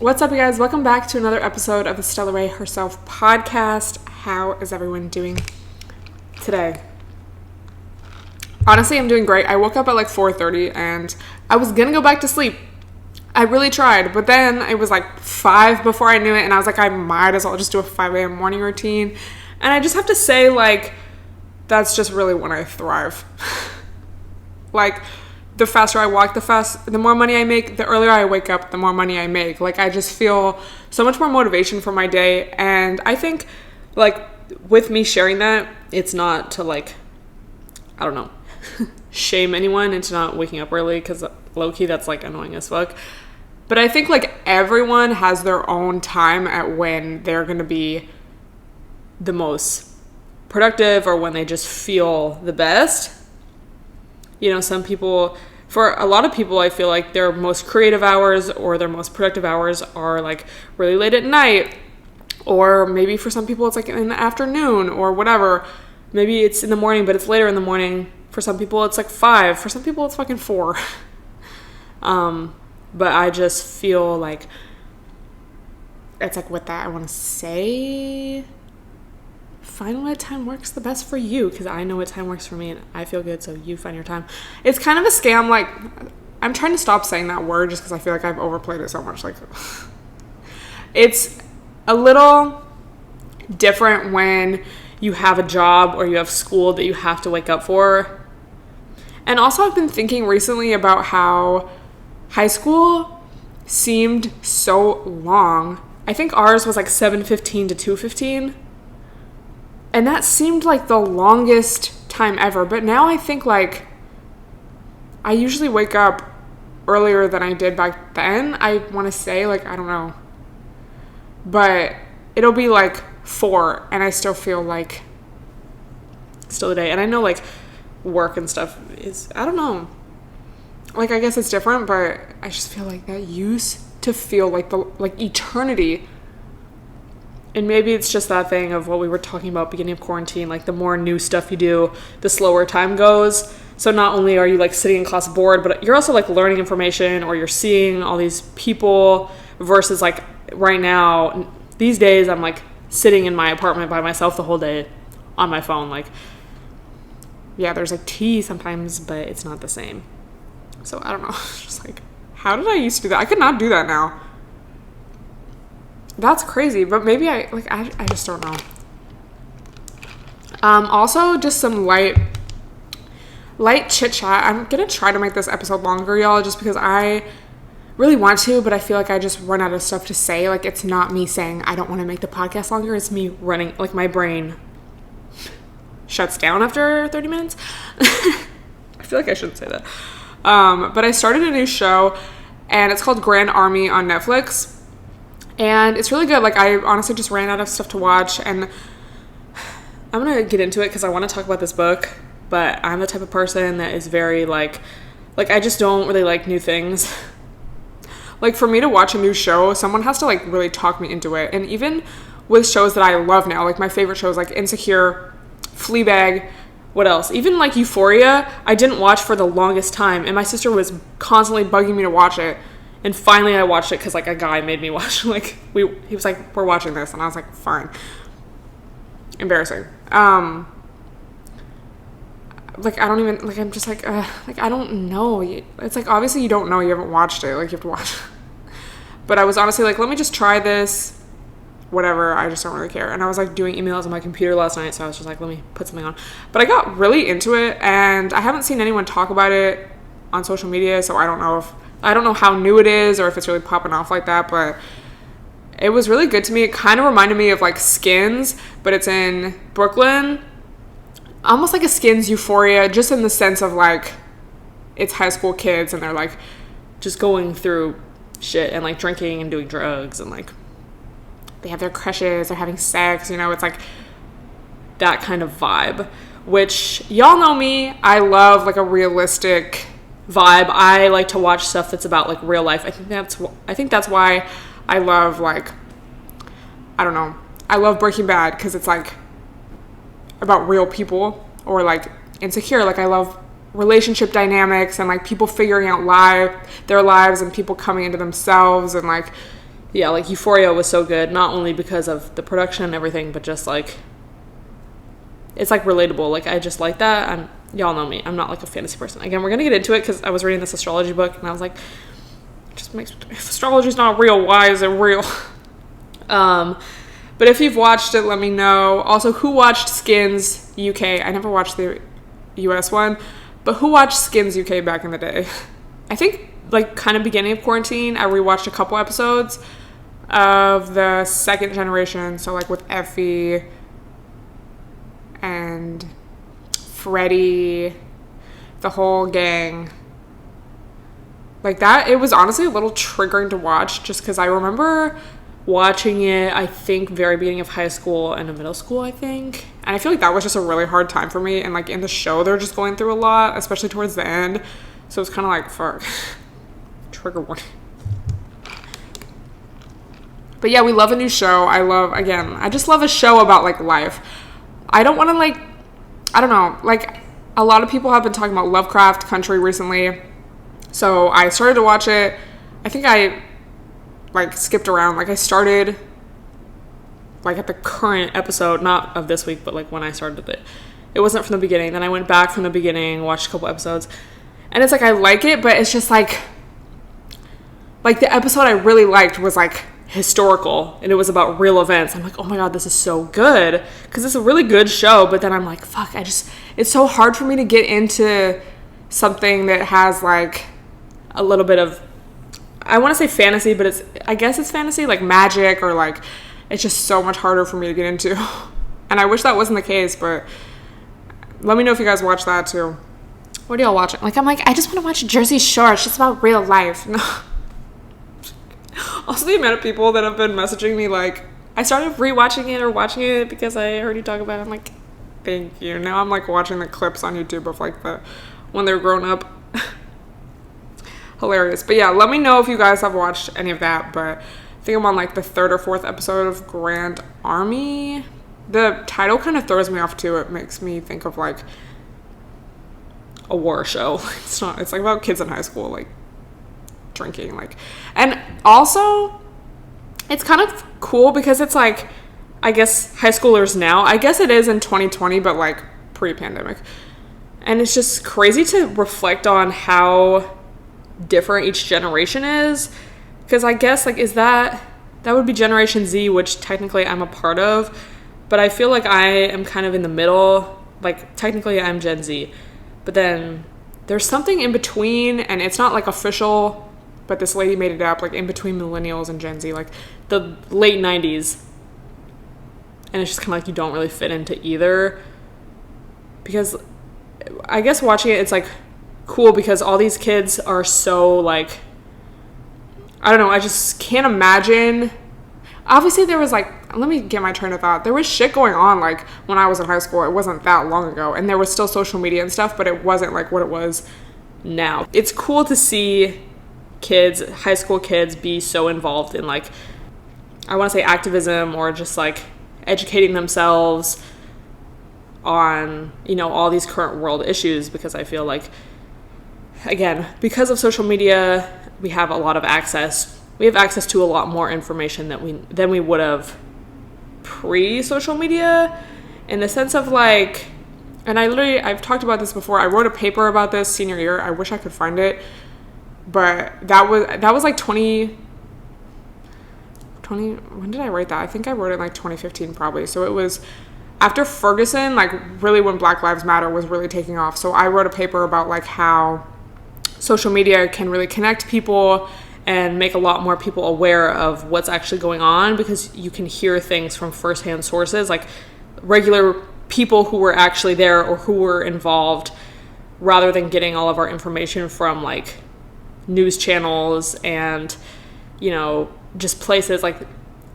What's up, you guys? Welcome back to another episode of the Stella Herself podcast. How is everyone doing today? Honestly, I'm doing great. I woke up at like 4:30 and I was gonna go back to sleep. I really tried, but then it was like 5 before I knew it, and I was like, I might as well just do a 5 a.m. morning routine. And I just have to say, like, that's just really when I thrive. Like, the faster I walk, the more money I make. The earlier I wake up, the more money I make. Like, I just feel so much more motivation for my day. And I think, like, with me sharing that, it's not to, like, I don't know, shame anyone into not waking up early, because low-key that's, like, annoying as fuck. But I think, like, everyone has their own time at when they're going to be the most productive or when they just feel the best. You know, for a lot of people, I feel like their most creative hours or their most productive hours are like really late at night, or maybe for some people it's like in the afternoon or whatever. Maybe it's in the morning, but it's later in the morning. For some people it's like 5. For some people it's fucking 4. But I just feel like it's like with that I want to say, find what time works the best for you, because I know what time works for me and I feel good, so you find your time. It's kind of a scam. Like, I'm trying to stop saying that word just because I feel like I've overplayed it so much. Like, it's a little different when you have a job or you have school that you have to wake up for. And also, I've been thinking recently about how high school seemed so long. I think ours was like 7:15 to 2:15. And that seemed like the longest time ever. But now I think, like, I usually wake up earlier than I did back then. I want to say, like, I don't know. But it'll be, like, 4, and I still feel like still the day. And I know, like, work and stuff is, I don't know. Like, I guess it's different, but I just feel like that used to feel like eternity. And maybe it's just that thing of what we were talking about beginning of quarantine, like the more new stuff you do, the slower time goes. So not only are you like sitting in class bored, but you're also like learning information, or you're seeing all these people, versus like right now, these days I'm like sitting in my apartment by myself the whole day on my phone. Like, yeah, there's like tea sometimes, but it's not the same. So I don't know. Just like, how did I used to do that? I could not do that now. That's crazy, but maybe I just don't know. Also, just some light chit chat. I'm gonna try to make this episode longer, y'all, just because I really want to, but I feel like I just run out of stuff to say. Like, it's not me saying I don't want to make the podcast longer. It's me running, like, my brain shuts down after 30 minutes. I feel like I shouldn't say that. But I started a new show, and it's called Grand Army on Netflix. And it's really good. Like, I honestly just ran out of stuff to watch, and I'm going to get into it because I want to talk about this book, but I'm the type of person that is very, like, I just don't really like new things. Like, for me to watch a new show, someone has to, like, really talk me into it. And even with shows that I love now, like, my favorite shows, like Insecure, Fleabag, what else? Even, like, Euphoria, I didn't watch for the longest time, and my sister was constantly bugging me to watch it. And finally I watched it because, like, a guy made me watch. Like, he was like, we're watching this. And I was like, fine. Embarrassing. Like, I don't even, like, I'm just like, I don't know. It's like, obviously you don't know. You haven't watched it. Like, you have to watch. But I was honestly like, let me just try this. Whatever. I just don't really care. And I was, like, doing emails on my computer last night. So I was just like, let me put something on. But I got really into it. And I haven't seen anyone talk about it on social media. So I don't know how new it is or if it's really popping off like that, but it was really good to me. It kind of reminded me of, like, Skins, but it's in Brooklyn. Almost like a Skins Euphoria, just in the sense of, like, it's high school kids and they're, like, just going through shit and, like, drinking and doing drugs, and, like, they have their crushes, they're having sex, you know, it's, like, that kind of vibe, which, y'all know me, I love, like, a realistic vibe. I like to watch stuff that's about, like, real life. I think that's why I love, like, I don't know, I love Breaking Bad, because it's, like, about real people, or, like, Insecure. Like, I love relationship dynamics and, like, people figuring out their lives and people coming into themselves, and, like, yeah, like Euphoria was so good, not only because of the production and everything, but just like it's like relatable. Like I just like that. Y'all know me. I'm not like a fantasy person. Again, we're gonna get into it because I was reading this astrology book and I was like, it just makes, if astrology's not real, why is it real? But if you've watched it, let me know. Also, who watched Skins UK? I never watched the US one, but who watched Skins UK back in the day? I think like kind of beginning of quarantine, I rewatched a couple episodes of the second generation. So like with Effie and Freddie, the whole gang. Like that, it was honestly a little triggering to watch just because I remember watching it, I think, very beginning of high school and middle school, I think. And I feel like that was just a really hard time for me. And like in the show, they're just going through a lot, especially towards the end. So it's kind of like, fuck. Trigger warning. But yeah, we love a new show. I just love a show about like life. I don't want to like, I don't know, like a lot of people have been talking about Lovecraft Country recently. So I started to watch it. I think I like skipped around. Like I started like at the current episode, not of this week, but like when I started it. It wasn't from the beginning. Then I went back from the beginning, watched a couple episodes. And it's like I like it, but it's just like the episode I really liked was like historical and it was about real events. I'm like, oh my God, this is so good. Because it's a really good show. But then I'm like, fuck, it's so hard for me to get into something that has like a little bit of, I want to say fantasy, but I guess it's fantasy, like magic, or like, it's just so much harder for me to get into. And I wish that wasn't the case, but let me know if you guys watch that too. What are y'all watching? Like, I'm like, I just want to watch Jersey Shore. It's just about real life. No. Also, the amount of people that have been messaging me, like, I started rewatching it or watching it because I heard you talk about it. I'm like, thank you. Now I'm like watching the clips on YouTube of like when they're grown up. Hilarious. But yeah, let me know if you guys have watched any of that. But I think I'm on like the 3rd or 4th episode of Grand Army. The title kind of throws me off too. It makes me think of like a war show. It's like about kids in high school, like drinking, like, and also it's kind of cool because it's like, I guess high schoolers now, I guess it is in 2020, but like pre-pandemic. And it's just crazy to reflect on how different each generation is, because I guess like that would be Generation Z, which technically I'm a part of, but I feel like I am kind of in the middle. Like technically I'm Gen Z, but then there's something in between, and it's not like official, but this lady made it up, like in between millennials and Gen Z, like the late 90s, and it's just kind of like you don't really fit into either, because I guess watching it, it's like cool because all these kids are so like, I don't know, I just can't imagine. Obviously there was like, let me get my train of thought. There was shit going on like when I was in high school. It wasn't that long ago, and there was still social media and stuff, but it wasn't like what it was now. It's cool to see kids, high school kids, be so involved in like, I want to say activism, or just like educating themselves on, you know, all these current world issues, because I feel like, again, because of social media, we have a lot of access. We have access to a lot more information than we would have pre-social media, in the sense of like, and I've talked about this before. I wrote a paper about this senior year. I wish I could find it, but that was like 20, when did I write that? I think I wrote it in like 2015 probably. So it was after Ferguson, like really when Black Lives Matter was really taking off. So I wrote a paper about like how social media can really connect people and make a lot more people aware of what's actually going on, because you can hear things from firsthand sources, like regular people who were actually there or who were involved, rather than getting all of our information from like news channels and, you know, just places like,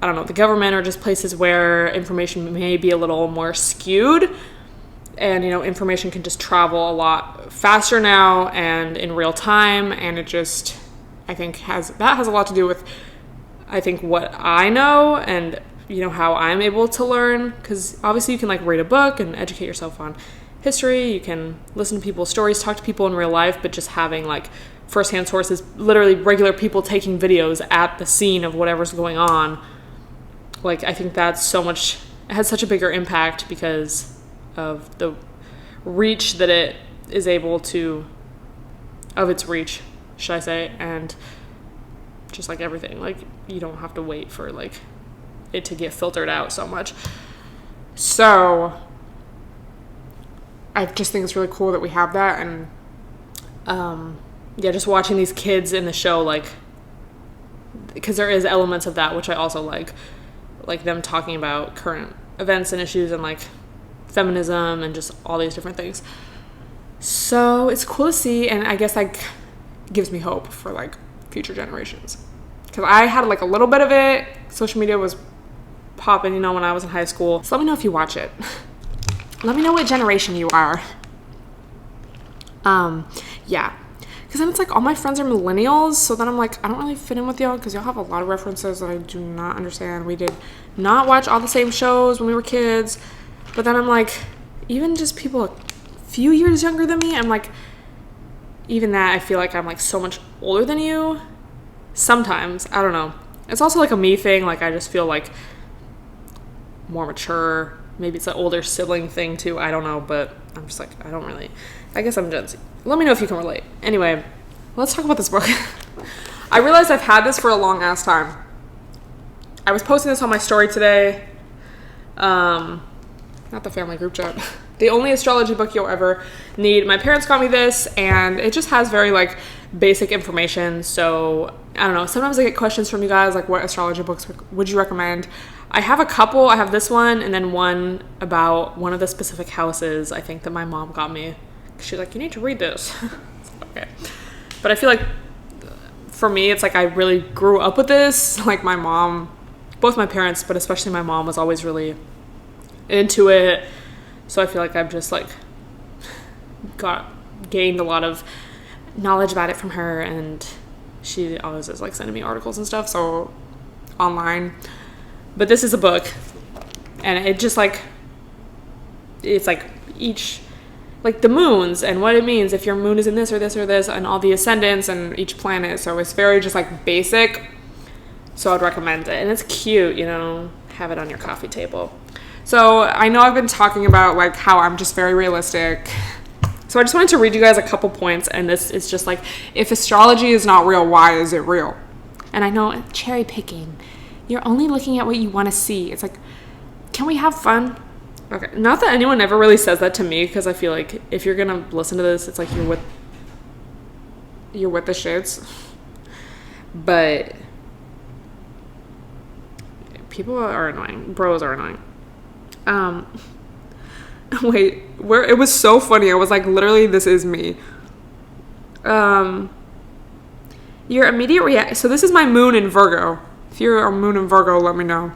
I don't know, the government, or just places where information may be a little more skewed. And, you know, information can just travel a lot faster now and in real time. And it just, I think has a lot to do with, I think, what I know and, you know, how I'm able to learn. Because obviously you can like read a book and educate yourself on history. You can listen to people's stories, talk to people in real life, but just having like firsthand sources, literally regular people taking videos at the scene of whatever's going on. Like, I think that's so much, it has such a bigger impact because of the reach that it is able to, of its reach, should I say, and just like everything, like, you don't have to wait for like it to get filtered out so much. So I just think it's really cool that we have that. And yeah, just watching these kids in the show, like, because there is elements of that which I also like them talking about current events and issues and like feminism and just all these different things. So it's cool to see, and I guess like gives me hope for like future generations, because I had like a little bit of it. Social media was popping, you know, when I was in high school. So let me know if you watch it. Let me know what generation you are. Yeah, because then it's like all my friends are millennials, so then I'm like, I don't really fit in with y'all because y'all have a lot of references that I do not understand. We did not watch all the same shows when we were kids, but then I'm like, even just people a few years younger than me, I'm like, even that, I feel like I'm like so much older than you sometimes. I don't know. It's also like a me thing. Like, I just feel like more mature. Maybe it's an older sibling thing too. I don't know, but I'm just like, I guess I'm Gen Z. Let me know if you can relate. Anyway, let's talk about this book. I realized I've had this for a long ass time. I was posting this on my story today. Not the family group chat. The only astrology book you'll ever need. My parents got me this, and it just has very like basic information. So I don't know. Sometimes I get questions from you guys like, what astrology books would you recommend? I have a couple. I have this one, and then one about one of the specific houses, I think, that my mom got me. She's like, you need to read this. Okay. But I feel like for me, it's like I really grew up with this. Like, my mom, both my parents, but especially my mom, was always really into it. So I feel like I've just like gained a lot of knowledge about it from her, and she always is like sending me articles and stuff, so online. But this is a book, and it just like, it's like each, like the moons and what it means if your moon is in this or this or this, and all the ascendants and each planet. So it's very just like basic. So I'd recommend it, and it's cute, you know, have it on your coffee table. So I know I've been talking about like how I'm just very realistic. So I just wanted to read you guys a couple points, and this is just like, if astrology is not real, why is it real? And I know, cherry picking. You're only looking at what you want to see. It's like, can we have fun? Okay. Not that anyone ever really says that to me, because I feel like if you're going to listen to this, it's like you're with the shits. But people are annoying. Bros are annoying. Wait, it was so funny. I was like, literally, this is me. Your immediate reaction. So this is my moon in Virgo. If you're a moon in Virgo, let me know.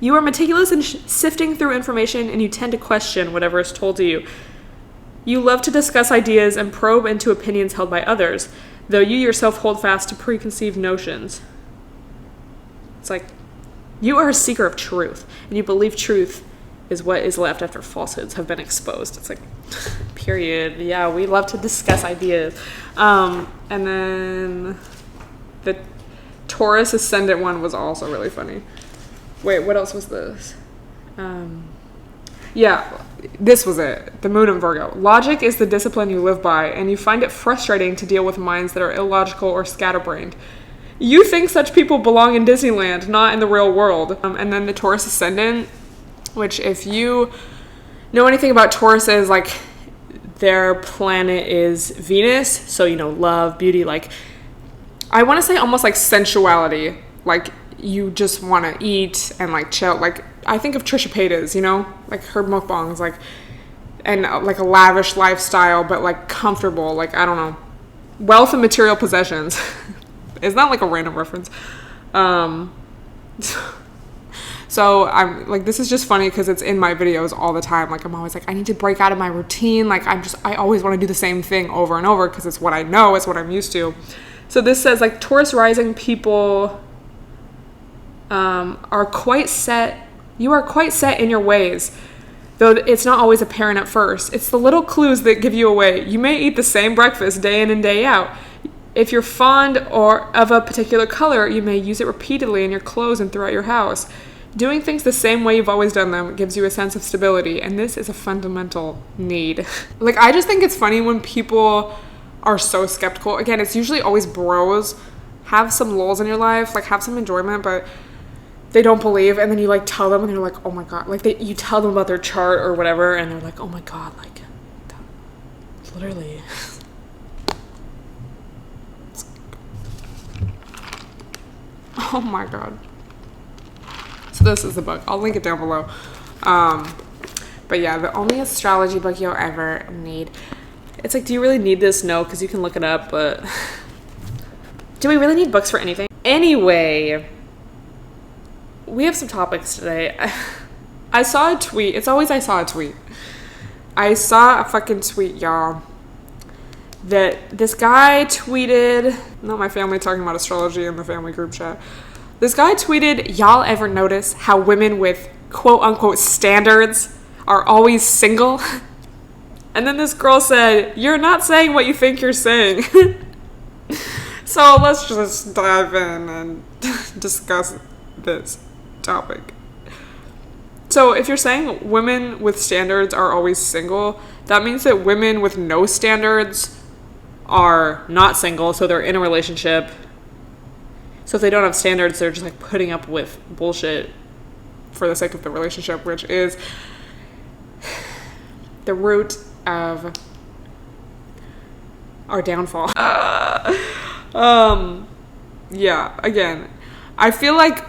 You are meticulous in sifting through information, and you tend to question whatever is told to you. You love to discuss ideas and probe into opinions held by others, though you yourself hold fast to preconceived notions. It's like, you are a seeker of truth, and you believe truth is what is left after falsehoods have been exposed. It's like, period. Yeah, we love to discuss ideas. And then the Taurus ascendant one was also really funny. Wait, what else was this? Yeah, this was it. The moon in Virgo. Logic is the discipline you live by, and you find it frustrating to deal with minds that are illogical or scatterbrained. You think such people belong in Disneyland, not in the real world. And then the Taurus ascendant, which if you know anything about Tauruses, like, their planet is Venus. So, you know, love, beauty, like, I want to say almost like sensuality. Like, you just want to eat and like chill. Like, I think of Trisha Paytas, you know, like her mukbangs, like, and like a lavish lifestyle, but like comfortable. Like, I don't know, wealth and material possessions. It's not like a random reference. So I'm like, this is just funny because it's in my videos all the time. Like, I'm always like, I need to break out of my routine. Like, I always want to do the same thing over and over because it's what I know, it's what I'm used to. So this says, like, Taurus rising people are quite set. You are quite set in your ways. though it's not always apparent at first. It's the little clues that give you away. You may eat the same breakfast day in and day out. If you're fond of a particular color, you may use it repeatedly in your clothes and throughout your house. Doing things the same way you've always done them gives you a sense of stability, and this is a fundamental need. Like, I just think it's funny when people are so skeptical. Again, it's usually always bros. Have some lulls in your life, like have some enjoyment, but they don't believe, and then you like tell them and they're like, oh my god, like you tell them about their chart or whatever and they're like, oh my god, like literally. Oh my god. So this is the book. I'll link it down below. But yeah, the only astrology book you'll ever need. It's like, do you really need this? No, because you can look it up, but do we really need books for anything? Anyway, we have some topics today. I saw a tweet. It's always I saw a tweet. I saw a fucking tweet, y'all, that this guy tweeted, not my family talking about astrology in the family group chat. This guy tweeted, y'all ever notice how women with quote unquote standards are always single? And then this girl said, you're not saying what you think you're saying. So let's just dive in and discuss this topic. So if you're saying women with standards are always single, that means that women with no standards are not single, so they're in a relationship. So if they don't have standards, they're just like putting up with bullshit for the sake of the relationship, which is the root of our downfall. Yeah, again, I feel like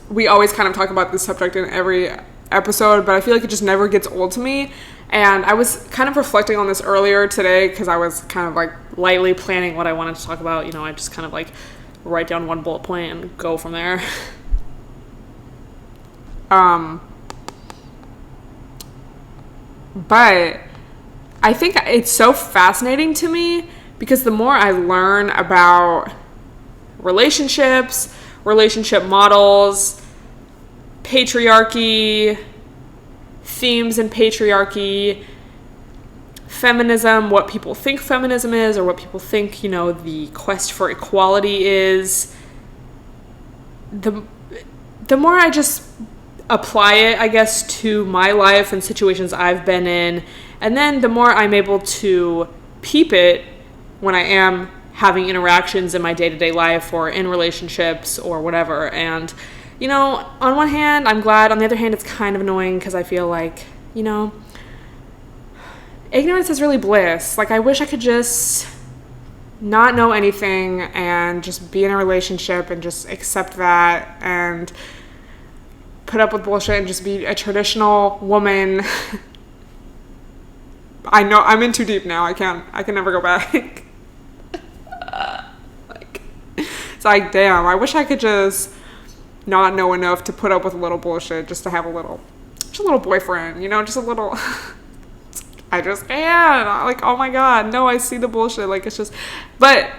we always kind of talk about this subject in every episode, but I feel like it just never gets old to me. And I was kind of reflecting on this earlier today because I was kind of like lightly planning what I wanted to talk about. You know, I just kind of like write down one bullet point and go from there. But I think it's so fascinating to me because the more I learn about relationships, relationship models, patriarchy, themes in patriarchy, feminism, what people think feminism is, or what people think, you know, the quest for equality is, the more I just apply it, I guess, to my life and situations I've been in, and then the more I'm able to peep it when I am having interactions in my day-to-day life or in relationships or whatever. And, you know, on one hand, I'm glad. On the other hand, it's kind of annoying because I feel like, you know, ignorance is really bliss. Like, I wish I could just not know anything and just be in a relationship and just accept that and put up with bullshit and just be a traditional woman. I know I'm in too deep now. I can never go back. It's like, damn, I wish I could just not know enough to put up with a little bullshit just to have a little boyfriend, you know, just a little. I just can't. Like, oh my God, no, I see the bullshit. Like, it's just, but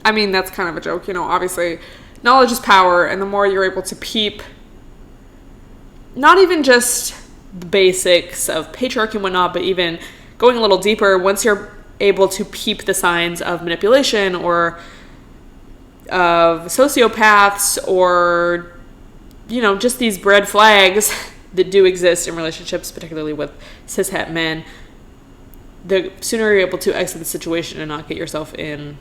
I mean, that's kind of a joke, you know, obviously knowledge is power. And the more you're able to peep, not even just the basics of patriarchy and whatnot, but even going a little deeper, once you're able to peep the signs of manipulation or of sociopaths or, you know, just these red flags that do exist in relationships, particularly with cishet men, the sooner you're able to exit the situation and not get yourself into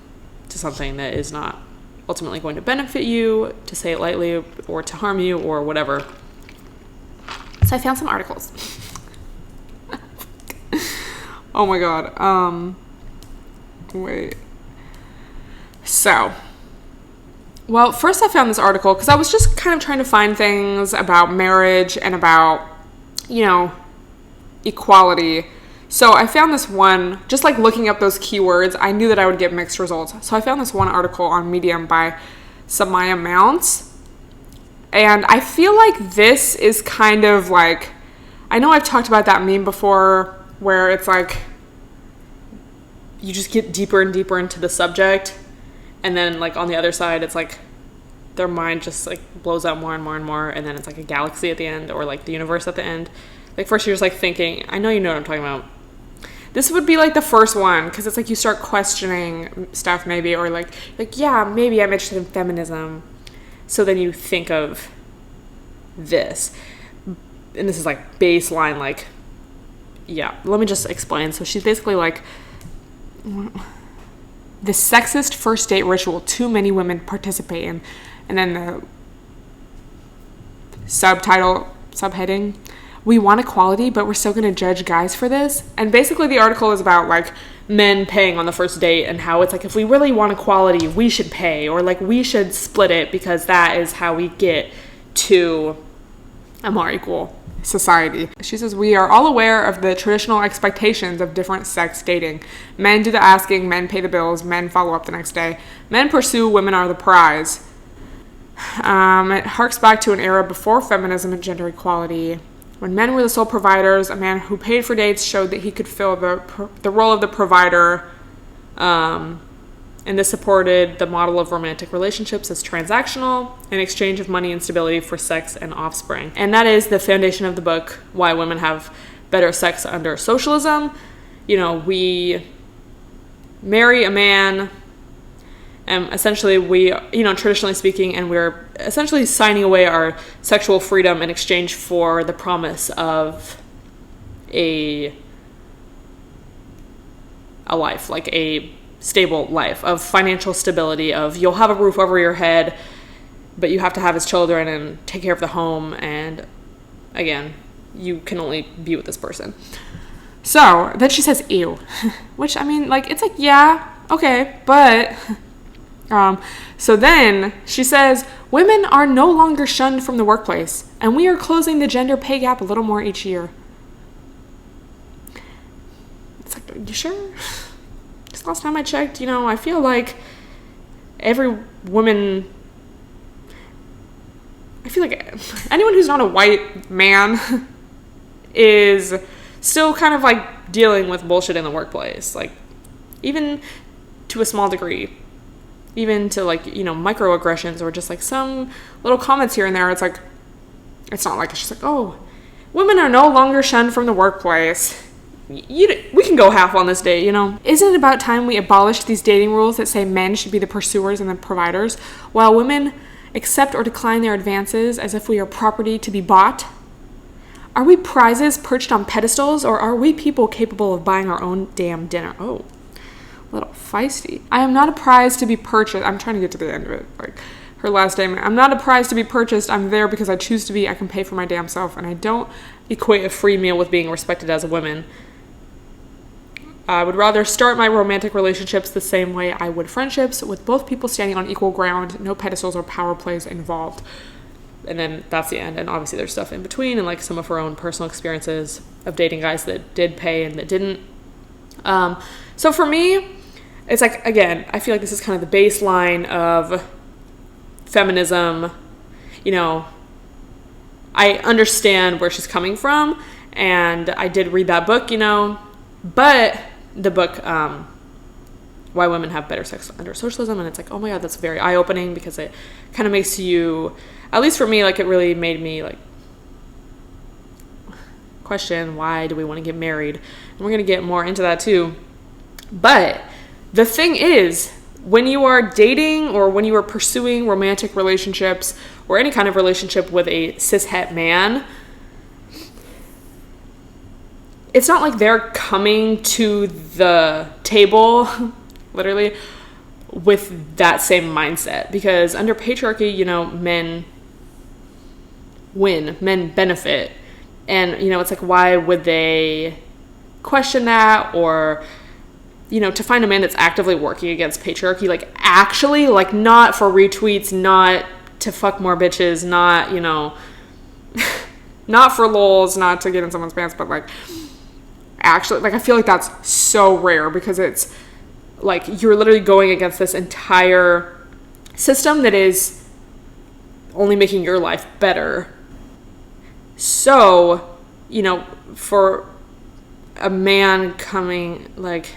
something that is not ultimately going to benefit you, to say it lightly, or to harm you, or whatever. So I found some articles. Oh my God. Wait. So, well, first I found this article because I was just kind of trying to find things about marriage and about, you know, equality. So I found this one, just like looking up those keywords, I knew that I would get mixed results. So I found this one article on Medium by Samaya Mounts. And I feel like this is kind of like, I know I've talked about that meme before where it's like, you just get deeper and deeper into the subject. And then like on the other side, it's like their mind just like blows out more and more and more. And then it's like a galaxy at the end or like the universe at the end. Like, first you're just, like, thinking, I know you know what I'm talking about. This would be, like, the first one, because it's, like, you start questioning stuff, maybe, or, like, yeah, maybe I'm interested in feminism. So then you think of this. And this is, like, baseline, like, yeah. Let me just explain. So she's basically, like, the sexist first date ritual too many women participate in. And then the subheading, we want equality, but we're still going to judge guys for this. And basically the article is about, like, men paying on the first date and how it's like, if we really want equality, we should pay, or, like, we should split it because that is how we get to a more equal society. She says, we are all aware of the traditional expectations of different sex dating. Men do the asking, men pay the bills, men follow up the next day. Men pursue, women are the prize. It harks back to an era before feminism and gender equality. When men were the sole providers, a man who paid for dates showed that he could fill the role of the provider, and this supported the model of romantic relationships as transactional, in exchange of money and stability for sex and offspring. And that is the foundation of the book, Why Women Have Better Sex Under Socialism. You know, we marry a man, and essentially we, you know, traditionally speaking, and we're essentially signing away our sexual freedom in exchange for the promise of a life, like a stable life, of financial stability, of you'll have a roof over your head, but you have to have his children and take care of the home, and again, you can only be with this person. So then she says, ew, which, I mean, like, it's like, yeah, okay, but so then she says, women are no longer shunned from the workplace, and we are closing the gender pay gap a little more each year. It's like, are you sure? Because last time I checked, you know, I feel like every woman, I feel like anyone who's not a white man is still kind of, like, dealing with bullshit in the workplace. Like, even to a small degree. Even to, like, you know, microaggressions or just, like, some little comments here and there. It's like, it's not like it's just like, oh, women are no longer shunned from the workplace. We can go half on this date, you know. Isn't it about time we abolished these dating rules that say men should be the pursuers and the providers, while women accept or decline their advances as if we are property to be bought? Are we prizes perched on pedestals, or are we people capable of buying our own damn dinner? Oh, a little feisty. I am not a prize to be purchased. I'm trying to get to the end of it. Like, her last statement. I'm not a prize to be purchased. I'm there because I choose to be. I can pay for my damn self, and I don't equate a free meal with being respected as a woman. I would rather start my romantic relationships the same way I would friendships, with both people standing on equal ground, no pedestals or power plays involved. And then that's the end. And obviously there's stuff in between, and, like, some of her own personal experiences of dating guys that did pay and that didn't. So for me, it's like, again, I feel like this is kind of the baseline of feminism. You know, I understand where she's coming from, and I did read that book, you know, but the book, Why Women Have Better Sex Under Socialism, and it's like, oh my god, that's very eye-opening, because it kind of makes you, at least for me, like, it really made me, like, question, why do we want to get married? And we're going to get more into that too. But the thing is, when you are dating or when you are pursuing romantic relationships or any kind of relationship with a cishet man, it's not like they're coming to the table, literally, with that same mindset. Because under patriarchy, you know, men win, men benefit. And, you know, it's like, why would they question that? Or, you know, to find a man that's actively working against patriarchy, like, actually, like, not for retweets, not to fuck more bitches, not, you know, not for lols, not to get in someone's pants, but, like, actually, like, I feel like that's so rare, because it's like you're literally going against this entire system that is only making your life better. So, you know, for a man coming, like,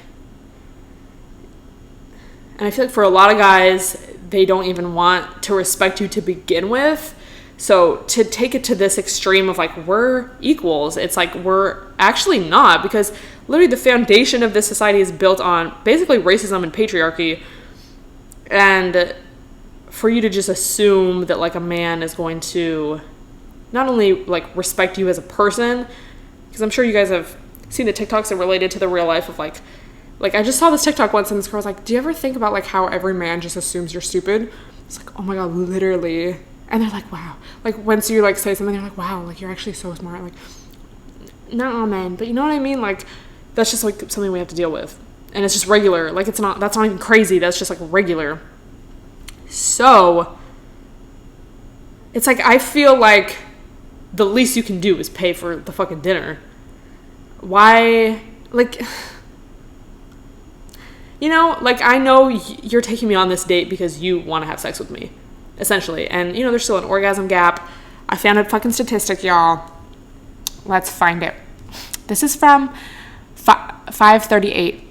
and I feel like for a lot of guys, they don't even want to respect you to begin with. So to take it to this extreme of like we're equals, it's like we're actually not, because literally the foundation of this society is built on basically racism and patriarchy. And for you to just assume that like a man is going to not only like respect you as a person, because I'm sure you guys have seen the TikToks that related to the real life of like I just saw this TikTok once and this girl was like, do you ever think about like how every man just assumes you're stupid? It's like, oh my God, literally. And they're like, wow. Like once you like say something, they're like, wow, like you're actually so smart. Like, not all men, but you know what I mean? Like that's just like something we have to deal with. And it's just regular. Like that's not even crazy. That's just like regular. So it's like, I feel like the least you can do is pay for the fucking dinner. Why? Like, you know, like I know you're taking me on this date because you want to have sex with me, essentially. And, you know, there's still an orgasm gap. I found a fucking statistic, y'all. Let's find it. This is from 538.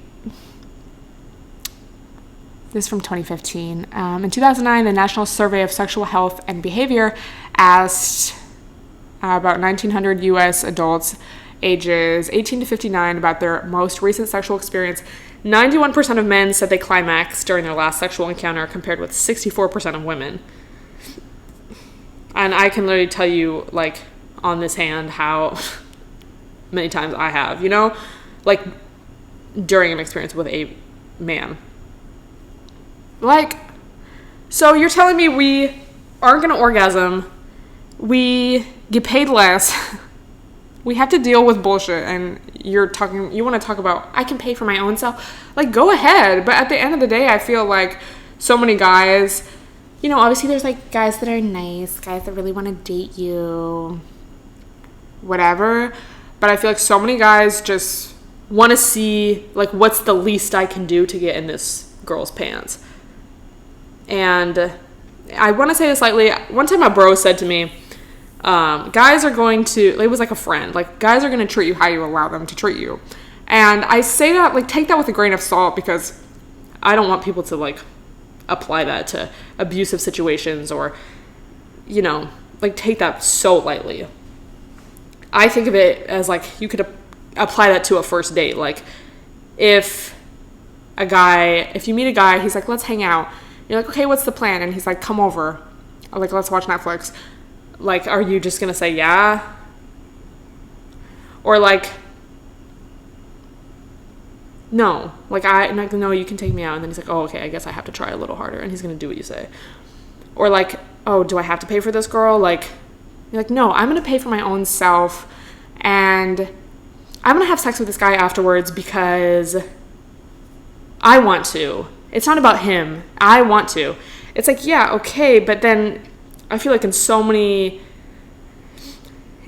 This is from 2015. In 2009, the National Survey of Sexual Health and Behavior asked about 1,900 U.S. adults ages 18 to 59 about their most recent sexual experience. 91% of men said they climaxed during their last sexual encounter, compared with 64% of women. And I can literally tell you, like, on this hand, how many times I have, you know? Like, during an experience with a man. Like, so you're telling me we aren't going to orgasm, we get paid less, we have to deal with bullshit, and you want to talk about, I can pay for my own self. Like, go ahead. But at the end of the day, I feel like so many guys, you know, obviously there's like guys that are nice, guys that really want to date you, whatever. But I feel like so many guys just want to see, like, what's the least I can do to get in this girl's pants. And I want to say this lightly. One time a bro said to me, guys are going to, it was like a friend, like guys are going to treat you how you allow them to treat you. And I say that, like, take that with a grain of salt, because I don't want people to like apply that to abusive situations or, you know, like take that so lightly. I think of it as like you could apply that to a first date. Like if you meet a guy, he's like, let's hang out. You're like, okay, what's the plan? And he's like, come over. Or like, let's watch Netflix. Like, are you just going to say yeah? Or like, no. Like, no, you can take me out. And then he's like, oh, okay, I guess I have to try a little harder. And he's going to do what you say. Or like, oh, do I have to pay for this girl? Like, you're like, no, I'm going to pay for my own self. And I'm going to have sex with this guy afterwards because I want to. It's not about him. I want to. It's like, yeah, okay, but then I feel like in so many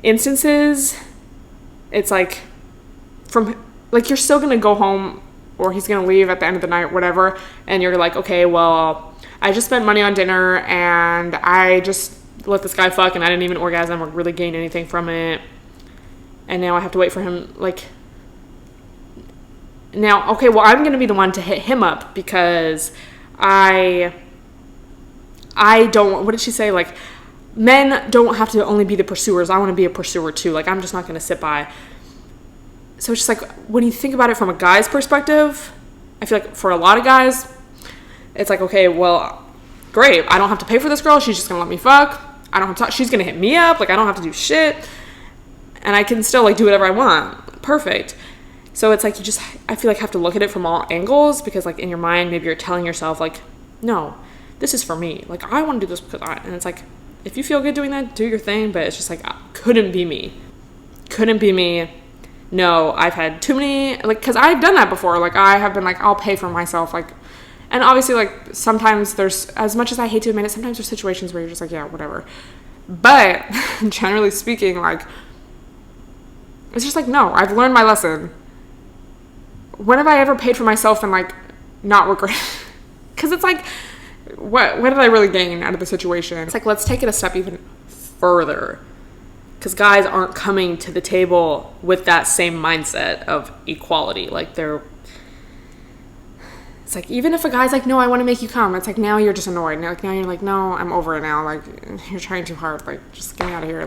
instances, it's like, you're still going to go home, or he's going to leave at the end of the night, whatever, and you're like, okay, well, I just spent money on dinner, and I just let this guy fuck, and I didn't even orgasm or really gain anything from it, and now I have to wait for him, like, now, okay, well, I'm going to be the one to hit him up because I don't, what did she say? Like, men don't have to only be the pursuers. I want to be a pursuer too. Like, I'm just not going to sit by. So it's just like, when you think about it from a guy's perspective, I feel like for a lot of guys, it's like, okay, well, great. I don't have to pay for this girl. She's just going to let me fuck. I don't have to, she's going to hit me up. Like, I don't have to do shit. And I can still, like, do whatever I want. Perfect. So it's like, I feel like have to look at it from all angles, because like in your mind, maybe you're telling yourself like, no, this is for me. Like, I want to do this because and it's like, if you feel good doing that, do your thing. But it's just like, couldn't be me. No, I've had too many, like, cause I've done that before. Like, I have been like, I'll pay for myself. Like, and obviously like sometimes there's, as much as I hate to admit it, sometimes there's situations where you're just like, yeah, whatever. But generally speaking, like, it's just like, no, I've learned my lesson. When have I ever paid for myself and like not regret? Because it's like, what did I really gain out of the situation? It's like, let's take it a step even further, because guys aren't coming to the table with that same mindset of equality. Like, It's like, even if a guy's like, no, I want to make you come, it's like, now you're just annoyed. Now you're like, no, I'm over it now. Like, you're trying too hard. Like, just get me out of here.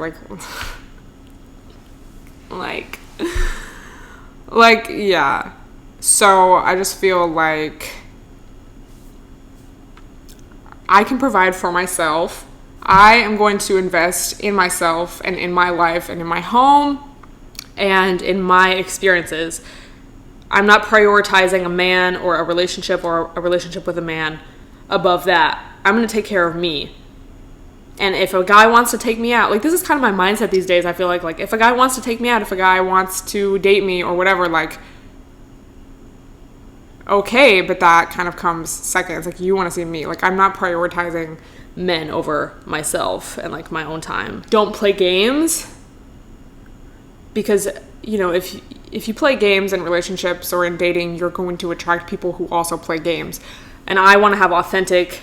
Like, yeah. So I just feel like I can provide for myself. I am going to invest in myself and in my life and in my home and in my experiences. I'm not prioritizing a man or a relationship with a man above that. I'm going to take care of me. And if a guy wants to take me out, like, this is kind of my mindset these days. I feel like if a guy wants to take me out, if a guy wants to date me or whatever, like, okay, but that kind of comes second. It's like, you want to see me. Like, I'm not prioritizing men over myself and, like, my own time. Don't play games, because, you know, if you play games in relationships or in dating, you're going to attract people who also play games. And I want to have authentic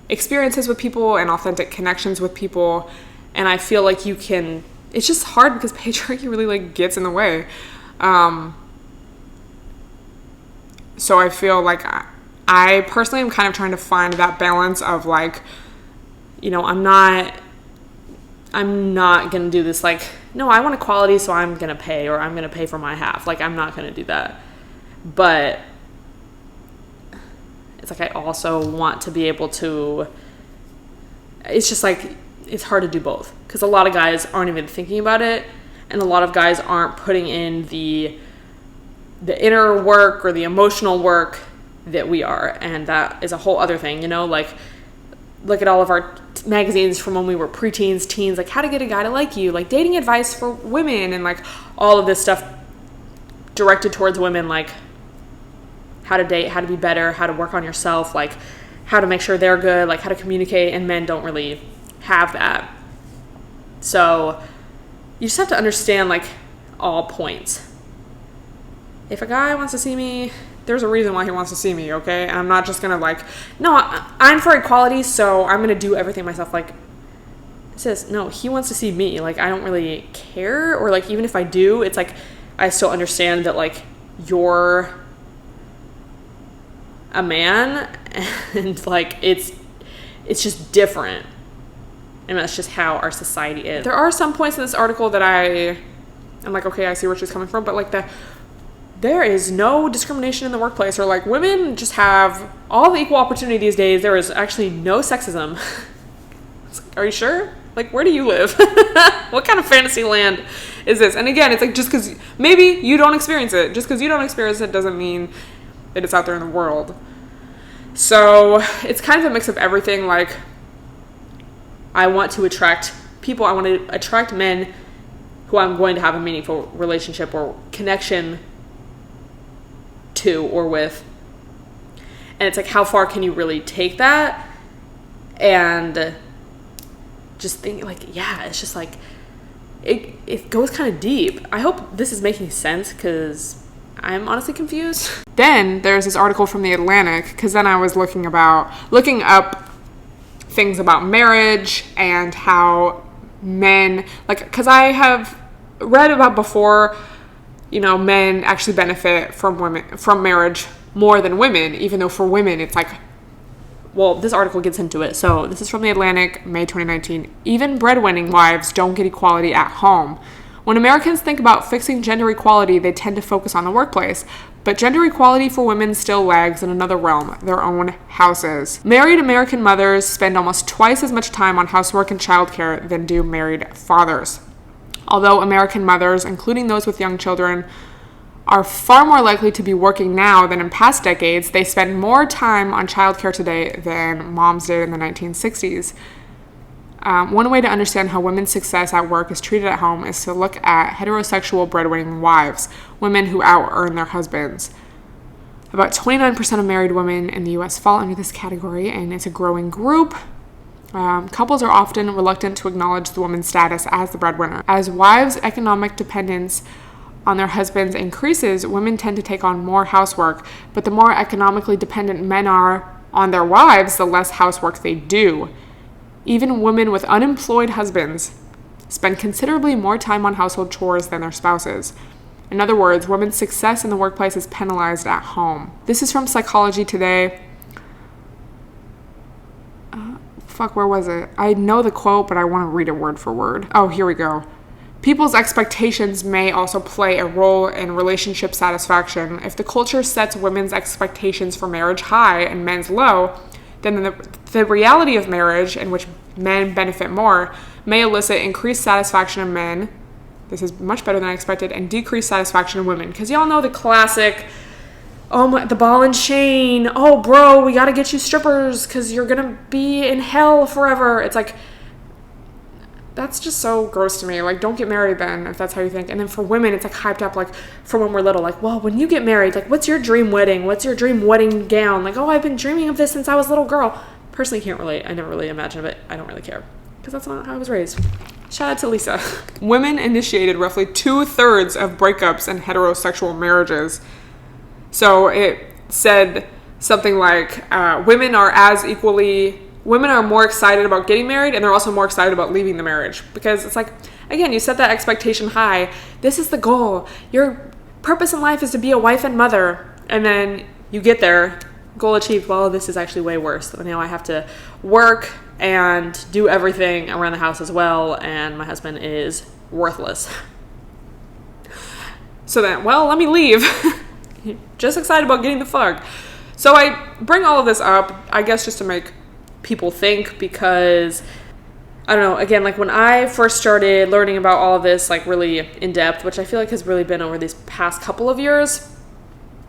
experiences with people and authentic connections with people. And I feel like it's just hard because patriarchy really, like, gets in the way. So I feel like I personally am kind of trying to find that balance of, like, you know, I'm not going to do this, like, no, I want equality, so I'm going to pay, or I'm going to pay for my half. Like, I'm not going to do that. But it's like, I also want to be able to, it's just like, it's hard to do both. Because a lot of guys aren't even thinking about it. And a lot of guys aren't putting in the inner work or the emotional work that we are. And that is a whole other thing, you know, like, look at all of our magazines from when we were preteens, teens, like, how to get a guy to like you, like, dating advice for women, and, like, all of this stuff directed towards women, like, how to date, how to be better, how to work on yourself, like, how to make sure they're good, like, how to communicate, and men don't really have that. So you just have to understand, like, all points. If a guy wants to see me, there's a reason why he wants to see me, okay? And I'm not just gonna, like, no, I'm for equality, so I'm gonna do everything myself. Like, it says, no, he wants to see me. Like, I don't really care, or, like, even if I do, it's like, I still understand that, like, you're a man, and, like, it's just different. And that's just how our society is. There are some points in this article that I'm like, okay, I see where she's coming from, but, like, there is no discrimination in the workplace, or, like, women just have all the equal opportunity these days. There is actually no sexism. It's like, are you sure? Like, where do you live? What kind of fantasy land is this? And again, it's like, just because maybe you don't experience it, just because you don't experience it doesn't mean that it's out there in the world. So it's kind of a mix of everything. Like, I want to attract people. I want to attract men who I'm going to have a meaningful relationship or connection to or with. And it's like, how far can you really take that? And just think, like, yeah, it's just like, it goes kind of deep. I hope this is making sense, because I'm honestly confused. Then there's this article from The Atlantic, because then I was looking up things about marriage and how men, like, because I have read about before, you know, men actually benefit from marriage more than women, even though for women it's like, well, this article gets into it. So this is from The Atlantic, May 2019. Even breadwinning wives don't get equality at home. When Americans think about fixing gender equality, they tend to focus on the workplace. But gender equality for women still lags in another realm, their own houses. Married American mothers spend almost twice as much time on housework and childcare than do married fathers. Although American mothers, including those with young children, are far more likely to be working now than in past decades, they spend more time on childcare today than moms did in the 1960s. One way to understand how women's success at work is treated at home is to look at heterosexual breadwinning wives, women who out-earn their husbands. About 29% of married women in the U.S. fall under this category, and it's a growing group. Couples are often reluctant to acknowledge the woman's status as the breadwinner. As wives' economic dependence on their husbands increases, women tend to take on more housework, but the more economically dependent men are on their wives, the less housework they do. Even women with unemployed husbands spend considerably more time on household chores than their spouses. In other words, women's success in the workplace is penalized at home. This is from Psychology Today. Where was it? I know the quote, but I want to read it word for word. Oh, here we go. People's expectations may also play a role in relationship satisfaction. If the culture sets women's expectations for marriage high and men's low, then the reality of marriage, in which men benefit more, may elicit increased satisfaction in men. This is much better than I expected, and decreased satisfaction in women. Because y'all know the classic, the ball and chain. Oh, bro, we got to get you strippers because you're going to be in hell forever. It's like, that's just so gross to me. Like, don't get married then, if that's how you think. And then for women, it's like hyped up, like, for when we're little. Like, well, when you get married, like, what's your dream wedding? What's your dream wedding gown? Like, oh, I've been dreaming of this since I was a little girl. Personally, can't relate. I never really imagined it. I don't really care. Because that's not how I was raised. Shout out to Lisa. Women initiated roughly 2/3 of breakups in heterosexual marriages. So it said something like, women are more excited about getting married, and they're also more excited about leaving the marriage. Because it's like, again, you set that expectation high. This is the goal. Your purpose in life is to be a wife and mother. And then you get there, goal achieved. Well, this is actually way worse. Now I have to work and do everything around the house as well, and my husband is worthless. So then, well, let me leave. Just excited about getting the fuck. So I bring all of this up, I guess, just to make people think, because I don't know, again, like when I first started learning about all of this, like really in depth, which I feel like has really been over these past couple of years,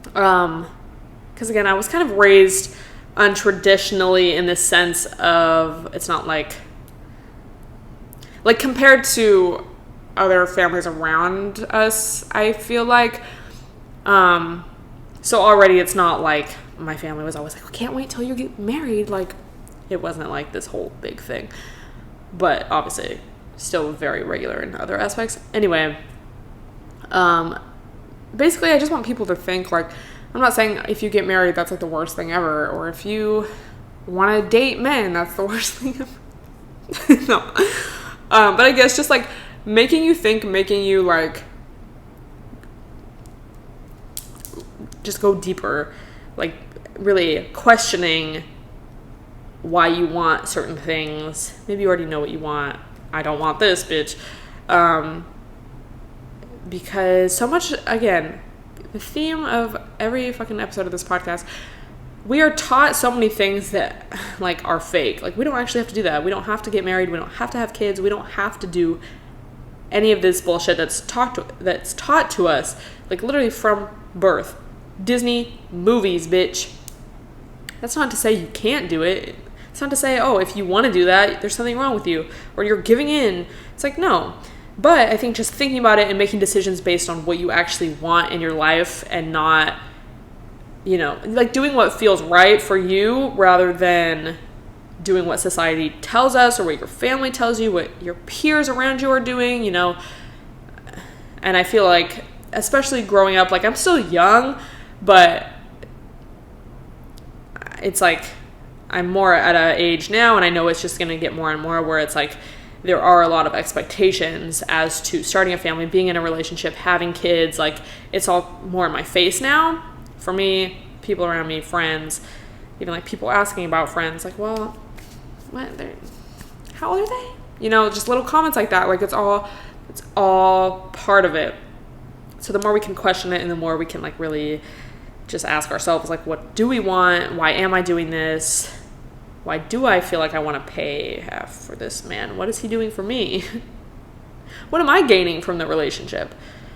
because again, I was kind of raised untraditionally in the sense of, it's not like compared to other families around us, I feel like, so already it's not like my family was always like, I can't wait till you get married. Like, it wasn't like this whole big thing, but obviously still very regular in other aspects. Anyway, basically I just want people to think, like, I'm not saying if you get married, that's like the worst thing ever, or if you want to date men, that's the worst thing ever. No. But I guess just like making you think, making you like just go deeper, like really questioning why you want certain things. Maybe you already know what you want. I don't want this, bitch. Because so much, again, the theme of every fucking episode of this podcast, we are taught so many things that like are fake. Like, we don't actually have to do that. We don't have to get married. We don't have to have kids. We don't have to do any of this bullshit that's taught to us, like literally from birth. Disney movies, bitch. That's not to say you can't do it. It's not to say, oh, if you want to do that, there's something wrong with you, or you're giving in. It's like, no. But I think just thinking about it and making decisions based on what you actually want in your life, and not, you know, like doing what feels right for you rather than doing what society tells us or what your family tells you, what your peers around you are doing, you know. And I feel like, especially growing up, like I'm still young, but it's like I'm more at an age now, and I know it's just going to get more and more where it's like there are a lot of expectations as to starting a family, being in a relationship, having kids. Like, it's all more in my face now. For me, people around me, friends, even like people asking about friends, like, well, how old are they? You know, just little comments like that. Like, it's all part of it. So the more we can question it, and the more we can like really just ask ourselves, like, what do we want? Why am I doing this? Why do I feel like I want to pay half for this man? What is he doing for me? What am I gaining from the relationship?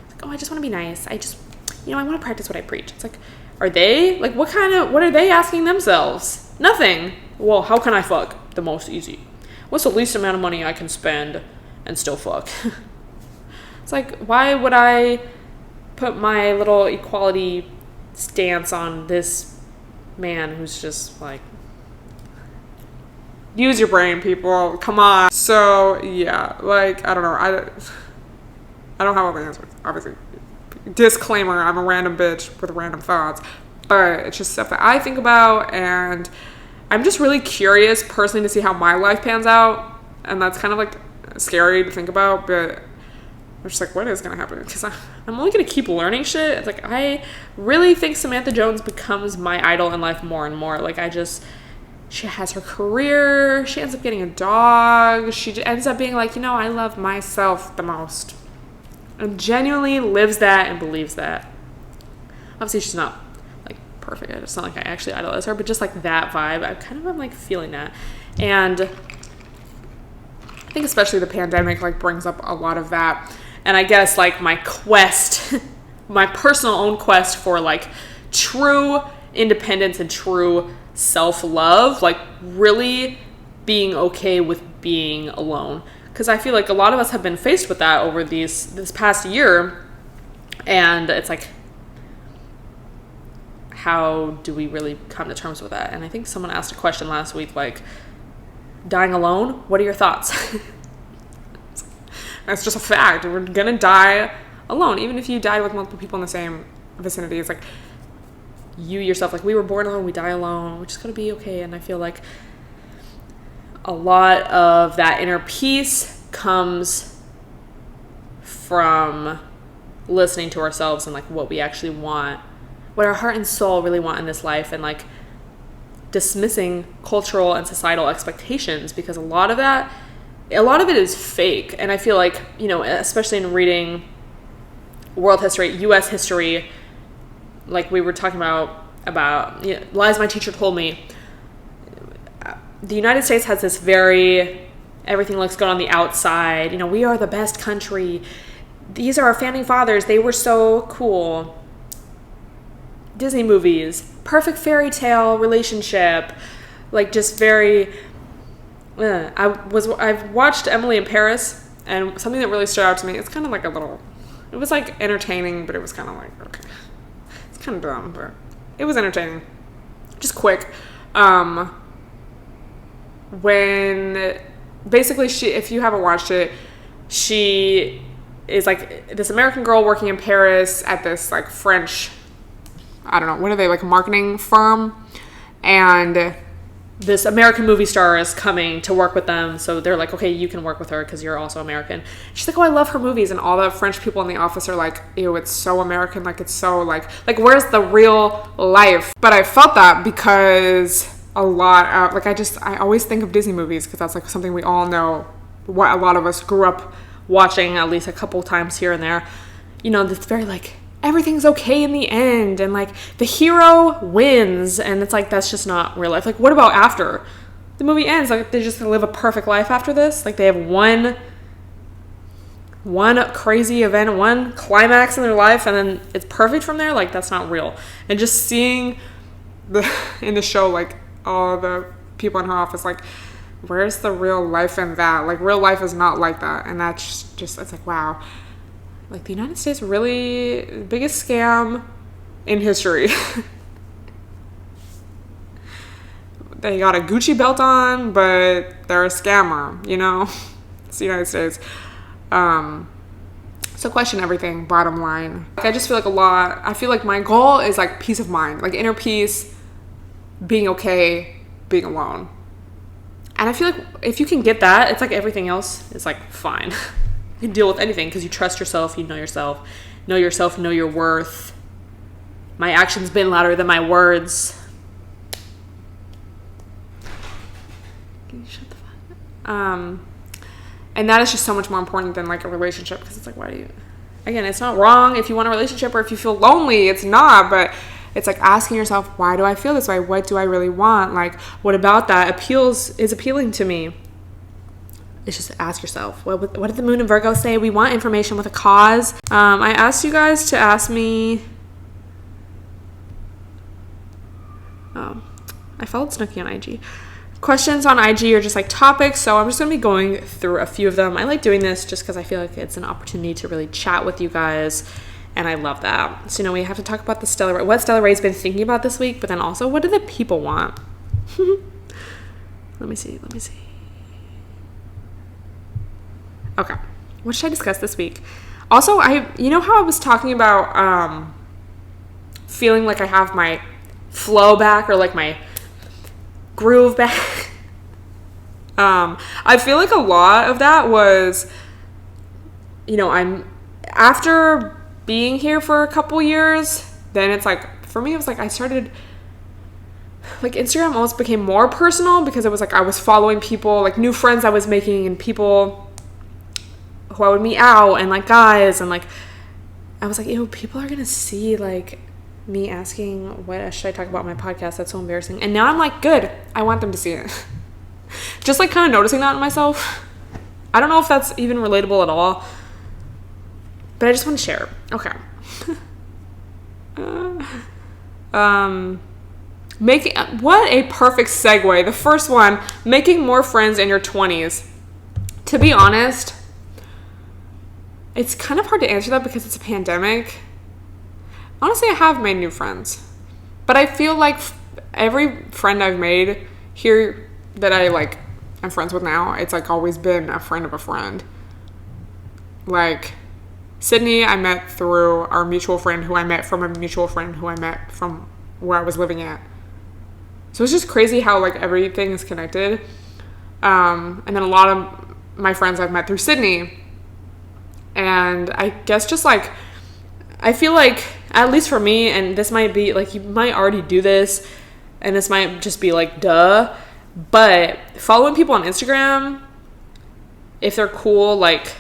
Like, oh, I just want to be nice. I just, I want to practice what I preach. It's like, are they, like, what are they asking themselves? Nothing. Well, how can I fuck the most easy? What's the least amount of money I can spend and still fuck? It's like, why would I put my little equality stance on this man who's just like, use your brain, people. Come on. So, yeah, like, I don't know. I don't have all the answers, obviously. Disclaimer, I'm a random bitch with random thoughts. But it's just stuff that I think about, and I'm just really curious, personally, to see how my life pans out. And that's kind of, like, scary to think about, but I'm just like, what is going to happen? Because I'm only going to keep learning shit. It's like, I really think Samantha Jones becomes my idol in life more and more. Like, she has her career. She ends up getting a dog. She ends up being like, I love myself the most. And genuinely lives that and believes that. Obviously, she's not, like, perfect. It's not like I actually idolize her, but just, like, that vibe. I'm, like, feeling that. And I think especially the pandemic, like, brings up a lot of that. And I guess, like, my quest, my personal own quest for, like, true independence and true self-love, like, really being okay with being alone. Because I feel like a lot of us have been faced with that over this past year. And it's like, how do we really come to terms with that? And I think someone asked a question last week, like, dying alone, what are your thoughts? That's just a fact. We're gonna die alone. Even if you died with multiple people in the same vicinity, it's like you yourself, like, we were born alone, we die alone, we're just gonna be okay. And I feel like a lot of that inner peace comes from listening to ourselves and, like, what we actually want, what our heart and soul really want in this life, and, like, dismissing cultural and societal expectations, because a lot of it is fake. And I feel like, especially in reading world history, U.S. history, like we were talking about lies my teacher told me, the United States has this everything looks good on the outside. We are the best country. These are our founding fathers. They were so cool. Disney movies, perfect fairy tale relationship, like, just very... I've watched Emily in Paris, and something that really stood out to me, it's kind of like it was, like, entertaining, but it was kind of like, okay, it's kind of dumb, but it was entertaining. Just quick. When, basically, if you haven't watched it, she is, like, this American girl working in Paris at this, like, French, I don't know, what are they, like, a marketing firm? And this American movie star is coming to work with them. So they're like, okay, you can work with her because you're also American. She's like, oh, I love her movies. And all the French people in the office are like, ew, it's so American. Like, it's so like where's the real life? But I felt that because a lot of, like, I always think of Disney movies because that's, like, something we all know, what a lot of us grew up watching at least a couple times here and there. It's very, like, everything's okay in the end, and, like, the hero wins, and it's like, that's just not real life. Like, what about after the movie ends? Like, they just live a perfect life after this? Like, they have one crazy event, one climax in their life, and then it's perfect from there? Like, that's not real. And just seeing in the show, like, all the people in her office, like, where's the real life in that? Like, real life is not like that. And that's just, it's like, wow. Like, the United States really biggest scam in history. They got a Gucci belt on, but they're a scammer, It's the United States. So question everything, bottom line. Like, I just feel like I feel like my goal is, like, peace of mind, like, inner peace, being okay, being alone. And I feel like if you can get that, it's like everything else is, like, fine. You can deal with anything because you trust yourself, you know yourself, know your worth. My actions been louder than my words. Can you shut the fuck up? And that is just so much more important than, like, a relationship, because it's like, again, it's not wrong if you want a relationship or if you feel lonely, it's not, but it's like asking yourself, why do I feel this way? What do I really want? Like, what about that is appealing to me? It's just ask yourself, what did the moon in Virgo say? We want information with a cause. I asked you guys to ask me. I followed Snooki on IG. Questions on IG are just, like, topics, so I'm just going to be going through a few of them. I like doing this just because I feel like it's an opportunity to really chat with you guys, and I love that. So, we have to talk about what Stella Ray's been thinking about this week, but then also, what do the people want? Let me see. Okay, what should I discuss this week? Also, how I was talking about feeling like I have my flow back, or, like, my groove back. I feel like a lot of that was, after being here for a couple years, then it's like, for me, it was like I started, like Instagram almost became more personal because it was like I was following people, like new friends I was making and people who I would meet out and like guys, and like I was like, ew, people are gonna see like me asking what should I talk about on my podcast, that's so embarrassing. And now I'm like, good, I want them to see it. Just like kind of noticing that in myself. I don't know if that's even relatable at all, but I just want to share. Okay. What a perfect segue. The first one, making more friends in your 20s. To be honest, it's kind of hard to answer that because it's a pandemic. Honestly, I have made new friends, but I feel like every friend I've made here that I like I'm friends with now, it's like always been a friend of a friend. Like Sydney, I met through our mutual friend who I met from a mutual friend who I met from where I was living at. So it's just crazy how like everything is connected. And then a lot of my friends I've met through Sydney. And I guess just like, I feel like, at least for me, and this might be like, you might already do this, and this might just be like, duh, but following people on Instagram, if they're cool, like,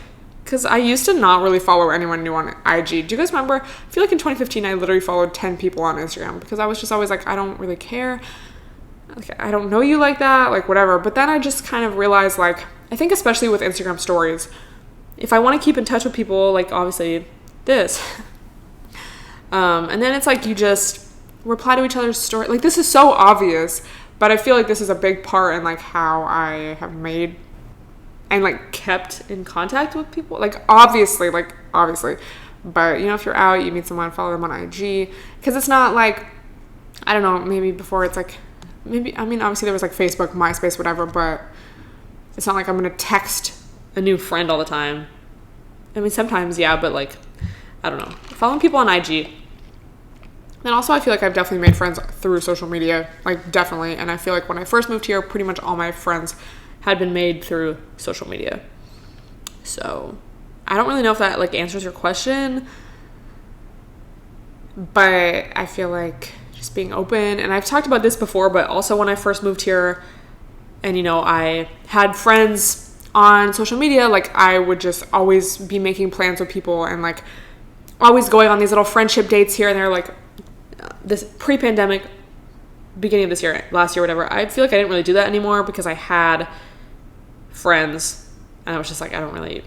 because I used to not really follow anyone new on IG. Do you guys remember? I feel like in 2015, I literally followed 10 people on Instagram because I was just always like, I don't really care. Like, I don't know you like that, like, whatever. But then I just kind of realized, like, I think especially with Instagram stories, if I want to keep in touch with people, like, obviously, this. And then it's like you just reply to each other's story. Like, this is so obvious, but I feel like this is a big part in, like, how I have made and, like, kept in contact with people. Like, obviously. But, you know, if you're out, you meet someone, follow them on IG. Because it's not, like, I don't know, maybe before it's, like, maybe, I mean, obviously there was, like, Facebook, MySpace, whatever, but it's not like I'm going to text a new friend all the time. I mean, sometimes, yeah, but, like, I don't know. Following people on IG. And also, I feel like I've definitely made friends through social media. Like, definitely. And I feel like when I first moved here, pretty much all my friends had been made through social media. So, I don't really know if that, like, answers your question. But I feel like just being open. And I've talked about this before, but also when I first moved here and, you know, I had friends on social media, like, I would just always be making plans with people and, like, always going on these little friendship dates here and there, like, this pre-pandemic, beginning of this year, last year, whatever. I feel like I didn't really do that anymore because I had friends and I was just like, I don't really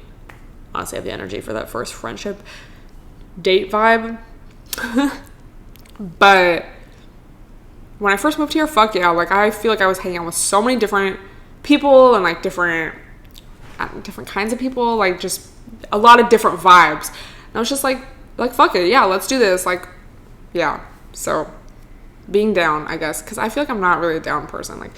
honestly have the energy for that first friendship date vibe. But when I first moved here, fuck yeah, like, I feel like I was hanging out with so many different people and, like, different kinds of people, like, just a lot of different vibes. And I was just like, fuck it, yeah, let's do this, like, yeah. So, being down, I guess, because I feel like I'm not really a down person. Like,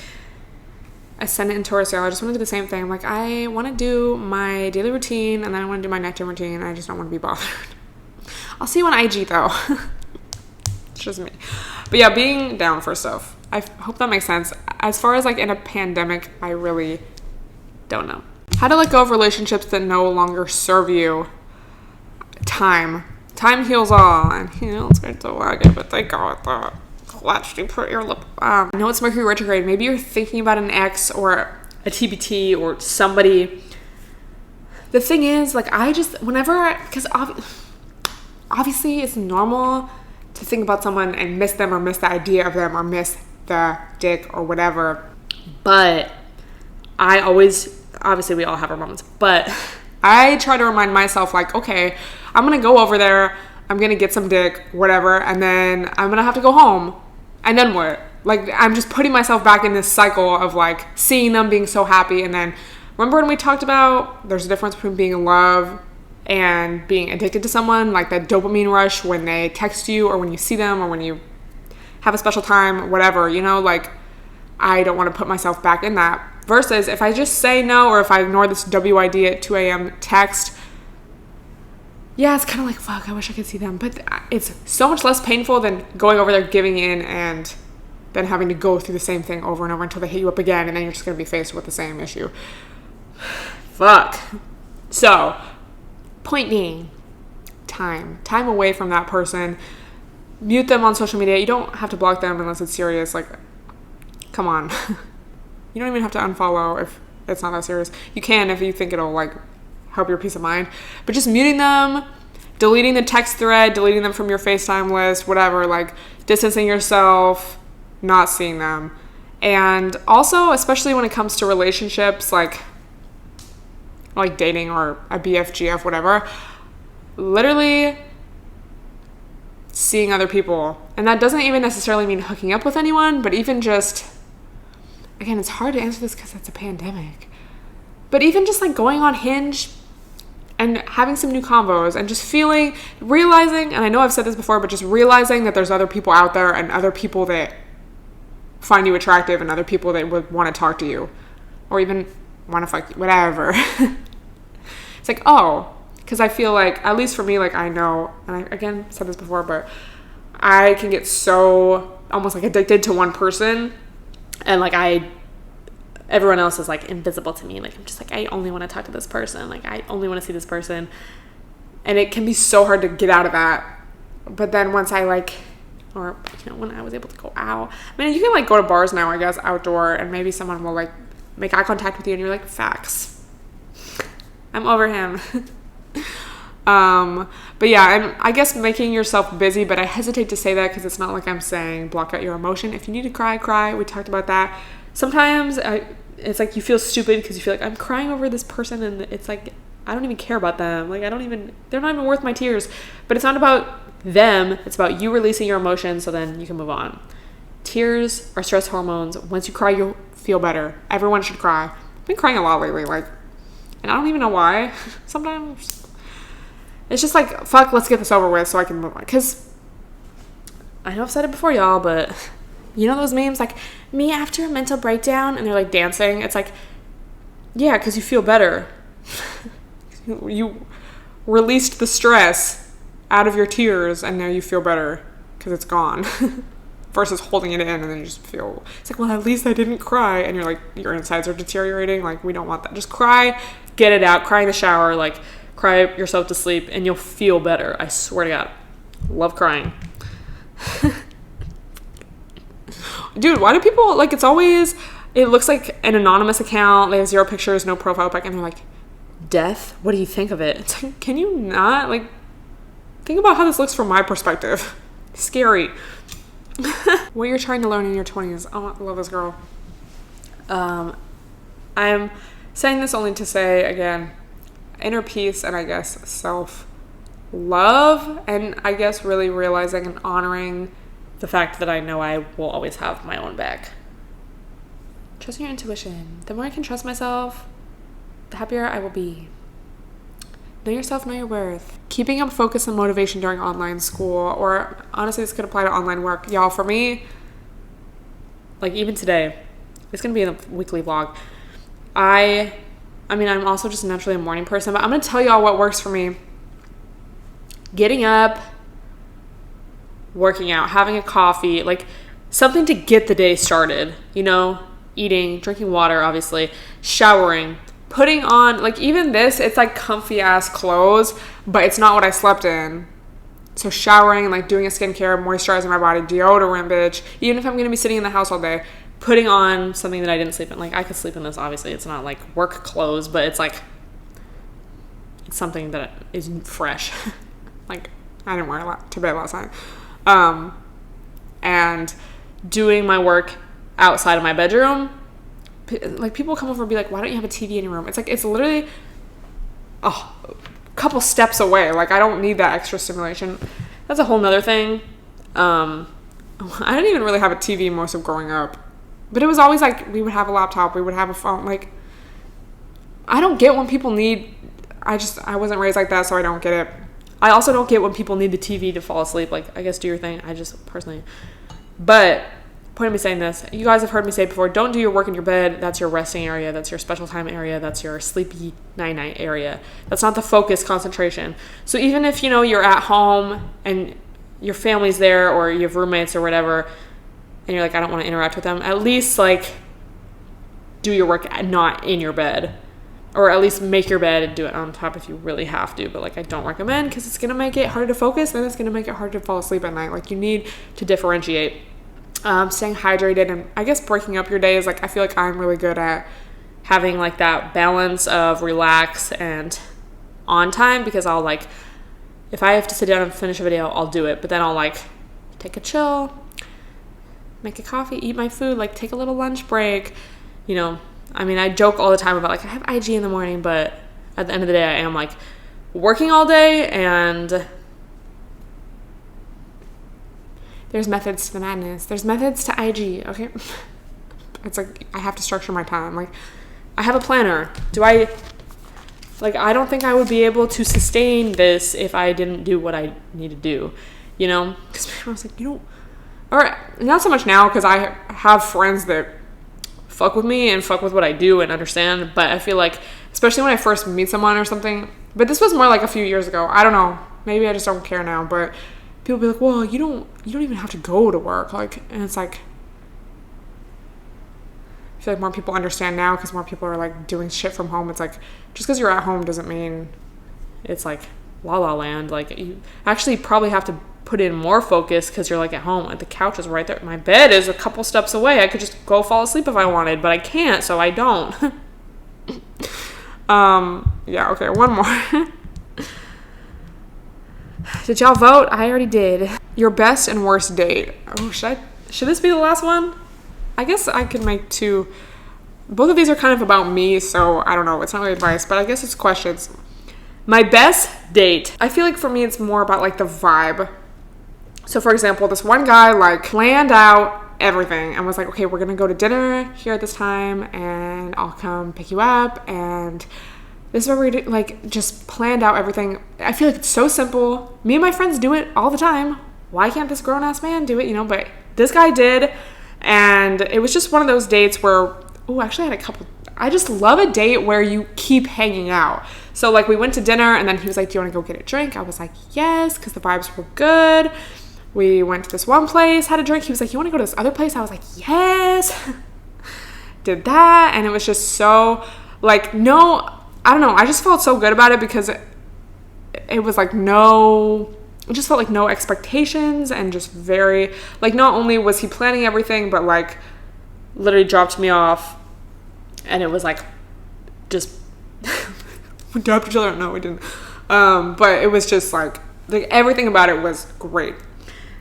I send it in Taurus, I just want to do the same thing. I'm like, I want to do my daily routine, and then I want to do my nighttime routine, and I just don't want to be bothered. I'll see you on IG, though. It's just me. But yeah, being down for stuff. I hope that makes sense. As far as, like, in a pandemic, I really don't know. How to let go of relationships that no longer serve you. Time heals all, and heals right to wagon, but they go with the clutch. You put your lip. I know it's Mercury retrograde. Maybe you're thinking about an ex or a TBT or somebody. The thing is, like, I just, because obviously it's normal to think about someone and miss them or miss the idea of them or miss the dick or whatever. But I always, obviously we all have our moments, but I try to remind myself, like, okay, I'm going to go over there, I'm going to get some dick, whatever, and then I'm going to have to go home. And then what? Like, I'm just putting myself back in this cycle of, like, seeing them being so happy. And then, remember when we talked about there's a difference between being in love and being addicted to someone? Like, that dopamine rush when they text you or when you see them or when you have a special time, whatever, you know? Like, I don't want to put myself back in that. Versus if I just say no or if I ignore this WID at 2 a.m. text, yeah, it's kind of like, fuck, I wish I could see them. But it's so much less painful than going over there, giving in, and then having to go through the same thing over and over until they hit you up again, and then you're just going to be faced with the same issue. Fuck. So, point being, time away from that person. Mute them on social media. You don't have to block them unless it's serious. Like, come on. You don't even have to unfollow if it's not that serious. You can if you think it'll like help your peace of mind. But just muting them, deleting the text thread, deleting them from your FaceTime list, whatever, like distancing yourself, not seeing them. And also, especially when it comes to relationships, like dating or a BFGF, whatever, literally seeing other people. And that doesn't even necessarily mean hooking up with anyone, but even just, again, it's hard to answer this because it's a pandemic. But even just like going on Hinge and having some new convos and just realizing, and I know I've said this before, but just realizing that there's other people out there and other people that find you attractive and other people that would want to talk to you or even want to fuck you, whatever. It's like, oh, because I feel like, at least for me, like I know, and I again said this before, but I can get so almost like addicted to one person, and like everyone else is like invisible to me. Like I'm just like, I only want to talk to this person. Like I only want to see this person. And it can be so hard to get out of that. But then once I like, or when I was able to go out, I mean, you can like go to bars now, I guess, outdoor, and maybe someone will like make eye contact with you and you're like, facts. I'm over him. But yeah, I guess making yourself busy, but I hesitate to say that because it's not like I'm saying block out your emotion. If you need to cry. We talked about that. Sometimes it's like you feel stupid because you feel like I'm crying over this person and it's like I don't even care about them. Like they're not even worth my tears. But it's not about them. It's about you releasing your emotions so then you can move on. Tears are stress hormones. Once you cry, you'll feel better. Everyone should cry. I've been crying a lot lately, and I don't even know why. Sometimes it's just like, fuck, let's get this over with so I can move on. Because I know I've said it before, y'all, but you know those memes like me after a mental breakdown and they're like dancing? It's like, yeah, because you feel better. You released the stress out of your tears and now you feel better because it's gone. Versus holding it in and then you just feel, it's like, well, at least I didn't cry. And you're like, your insides are deteriorating. Like, we don't want that. Just cry, get it out, cry in the shower, like cry yourself to sleep and you'll feel better. I swear to God. Love crying. Dude, why do people, like, it looks like an anonymous account. They have 0 pictures, no profile pic, and they're like, death? What do you think of it? It's like, can you not, like, think about how this looks from my perspective. Scary. What you're trying to learn in your 20s. Oh, I love this girl. I'm saying this only to say, again, inner peace and I guess self-love, and I guess really realizing and honoring the fact that I know I will always have my own back. Trust your intuition. The more I can trust myself, the happier I will be. Know yourself, know your worth. Keeping up focus and motivation during online school, or honestly, this could apply to online work. Y'all, for me, like even today, it's going to be in the weekly vlog. I mean, I'm also just naturally a morning person, but I'm going to tell y'all what works for me. Getting up, working out, having a coffee, like something to get the day started, eating, drinking water, obviously, showering, putting on, like even this, it's like comfy ass clothes, but it's not what I slept in. So showering, like doing a skincare, moisturizing my body, deodorant, bitch. Even if I'm going to be sitting in the house all day, putting on something that I didn't sleep in. Like I could sleep in this, obviously. It's not like work clothes, but it's like it's something that is fresh. Like I didn't wear a lot to bed last night. And doing my work outside of my bedroom. Like people come over and be like, why don't you have a TV in your room? It's like, it's literally a couple steps away. Like I don't need that extra stimulation. That's a whole nother thing. I didn't even really have a TV most of growing up, but it was always like, we would have a laptop, we would have a phone. Like, I don't get when people need, I wasn't raised like that, so I don't get it. I also don't get when people need the TV to fall asleep. Like, I guess do your thing. I just personally, but point of me saying this, you guys have heard me say before, don't do your work in your bed. That's your resting area. That's your special time area. That's your sleepy night area. That's not the focus concentration. So even if, you're at home and your family's there or you have roommates or whatever, and you're like, I don't want to interact with them, at least like do your work not in your bed. or at least make your bed and do it on top if you really have to. But like, I don't recommend, because it's going to make it harder to focus, and it's going to make it hard to fall asleep at night. Like, you need to differentiate. Staying hydrated, and I guess breaking up your day is like, I feel like I'm really good at having like that balance of relax and on time, because I'll like, if I have to sit down and finish a video, I'll do it, but then I'll like take a chill, make a coffee, eat my food, like take a little lunch break, you know. I mean, I joke all the time about like, I have IG in the morning, but at the end of the day, I am like working all day, and there's methods to the madness. There's methods to IG, okay? It's like, I have to structure my time. Like, I have a planner. I don't think I would be able to sustain this if I didn't do what I need to do, you know? Because I was like, or not so much now, because I have friends that fuck with me and fuck with what I do and understand, but I feel like, especially when I first meet someone or something, but this was more like a few years ago. I don't know. Maybe I just don't care now, but people be like, well, you don't even have to go to work. Like, and it's like, I feel like more people understand now, because more people are like doing shit from home. It's like, just because you're at home doesn't mean it's like la la land. Like, you actually probably have to put in more focus, because you're like at home. The couch is right there. My bed is a couple steps away. I could just go fall asleep if I wanted, but I can't, so I don't. Yeah, okay, one more. Did y'all vote? I already did. Your best and worst date. Oh, should this be the last one? I guess I could make two. Both of these are kind of about me, so I don't know. It's not really advice, but I guess it's questions. My best date. I feel like for me, it's more about like the vibe. So for example, this one guy like planned out everything and was like, okay, we're gonna go to dinner here at this time, and I'll come pick you up, and this is what we're gonna do. Like, just planned out everything. I feel like it's so simple. Me and my friends do it all the time. Why can't this grown-ass man do it, you know? But this guy did, and it was just one of those dates where, actually I had a couple. I just love a date where you keep hanging out. So like, we went to dinner, and then he was like, do you want to go get a drink? I was like, yes, because the vibes were good. We went to this one place, had a drink. He was like, you want to go to this other place? I was like, yes. Did that, and it was just so like, no, I don't know. I just felt so good about it, because it was like it just felt like no expectations, and just very, like, not only was he planning everything, but like literally dropped me off, and it was like, just, we dropped each other. No, we didn't. But it was just like everything about it was great.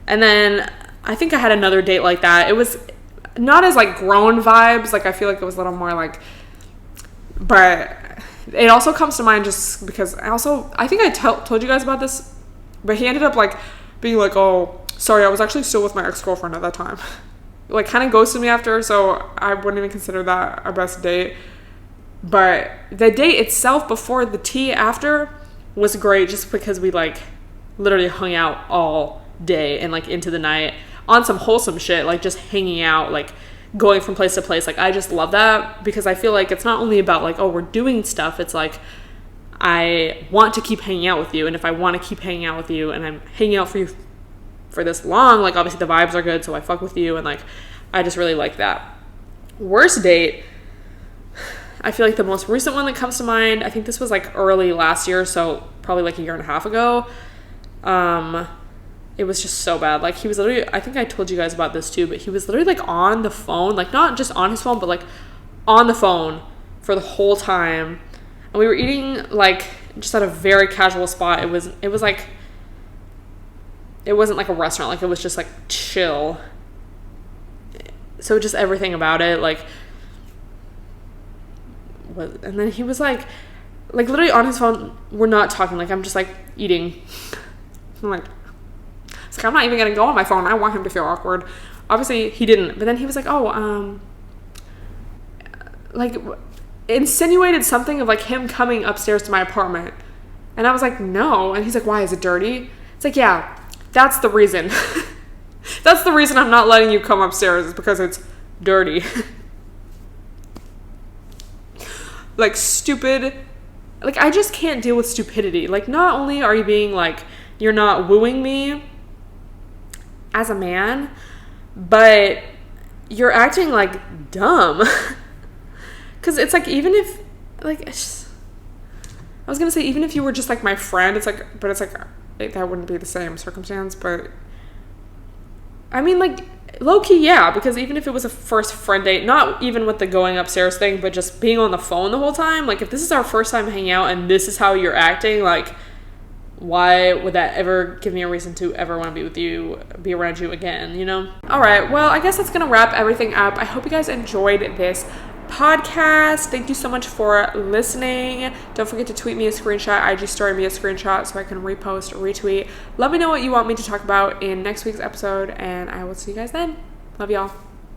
And then I think I had another date like that. It was not as like grown vibes. Like, I feel like it was a little more like, but it also comes to mind just because I think I told you guys about this, but he ended up like being like, oh, sorry, I was actually still with my ex-girlfriend at that time. Like, kind of ghosted me after, so I wouldn't even consider that our best date. But the date itself before the tea after was great, just because we like literally hung out all day and like into the night on some wholesome shit, like just hanging out, like going from place to place. Like, I just love that, because I feel like it's not only about like, oh, we're doing stuff. It's like, I want to keep hanging out with you, and if I want to keep hanging out with you and I'm hanging out for you for this long, like, obviously the vibes are good, so I fuck with you, and like, I just really like that. Worst date, I feel like the most recent one that comes to mind, I think this was like early last year, so probably like a year and a half ago. It was just so bad. Like, he was literally, I think I told you guys about this too, but he was literally like on the phone, like not just on his phone, but like on the phone for the whole time. And we were eating like just at a very casual spot. It was like, it wasn't like a restaurant, like it was just like chill. So just everything about it, like, and then he was like literally on his phone. We're not talking, like I'm just like eating. I'm like, it's like, I'm not even gonna go on my phone. I want him to feel awkward. Obviously he didn't, but then he was like, oh, like insinuated something of like him coming upstairs to my apartment, and I was like, no. And he's like, why, is it dirty? It's like, yeah, that's the reason. That's the reason I'm not letting you come upstairs, is because it's dirty. Like, stupid. Like, I just can't deal with stupidity. Like, not only are you being like, you're not wooing me as a man, but you're acting like dumb. Because it's like, even if, like, it's just, I was gonna say, even if you were just like my friend, it's like, but it's like, that wouldn't be the same circumstance. But I mean, like, low-key, yeah, because even if it was a first friend date, not even with the going upstairs thing, but just being on the phone the whole time, like, if this is our first time hanging out and this is how you're acting, like, why would that ever give me a reason to ever want to be with you, be around you again, you know? All right, well, I guess that's gonna wrap everything up. I hope you guys enjoyed this podcast. Thank you so much for listening. Don't forget to tweet me a screenshot, IG story me a screenshot so I can repost, retweet. Let me know what you want me to talk about in next week's episode, and I will see you guys then. Love y'all.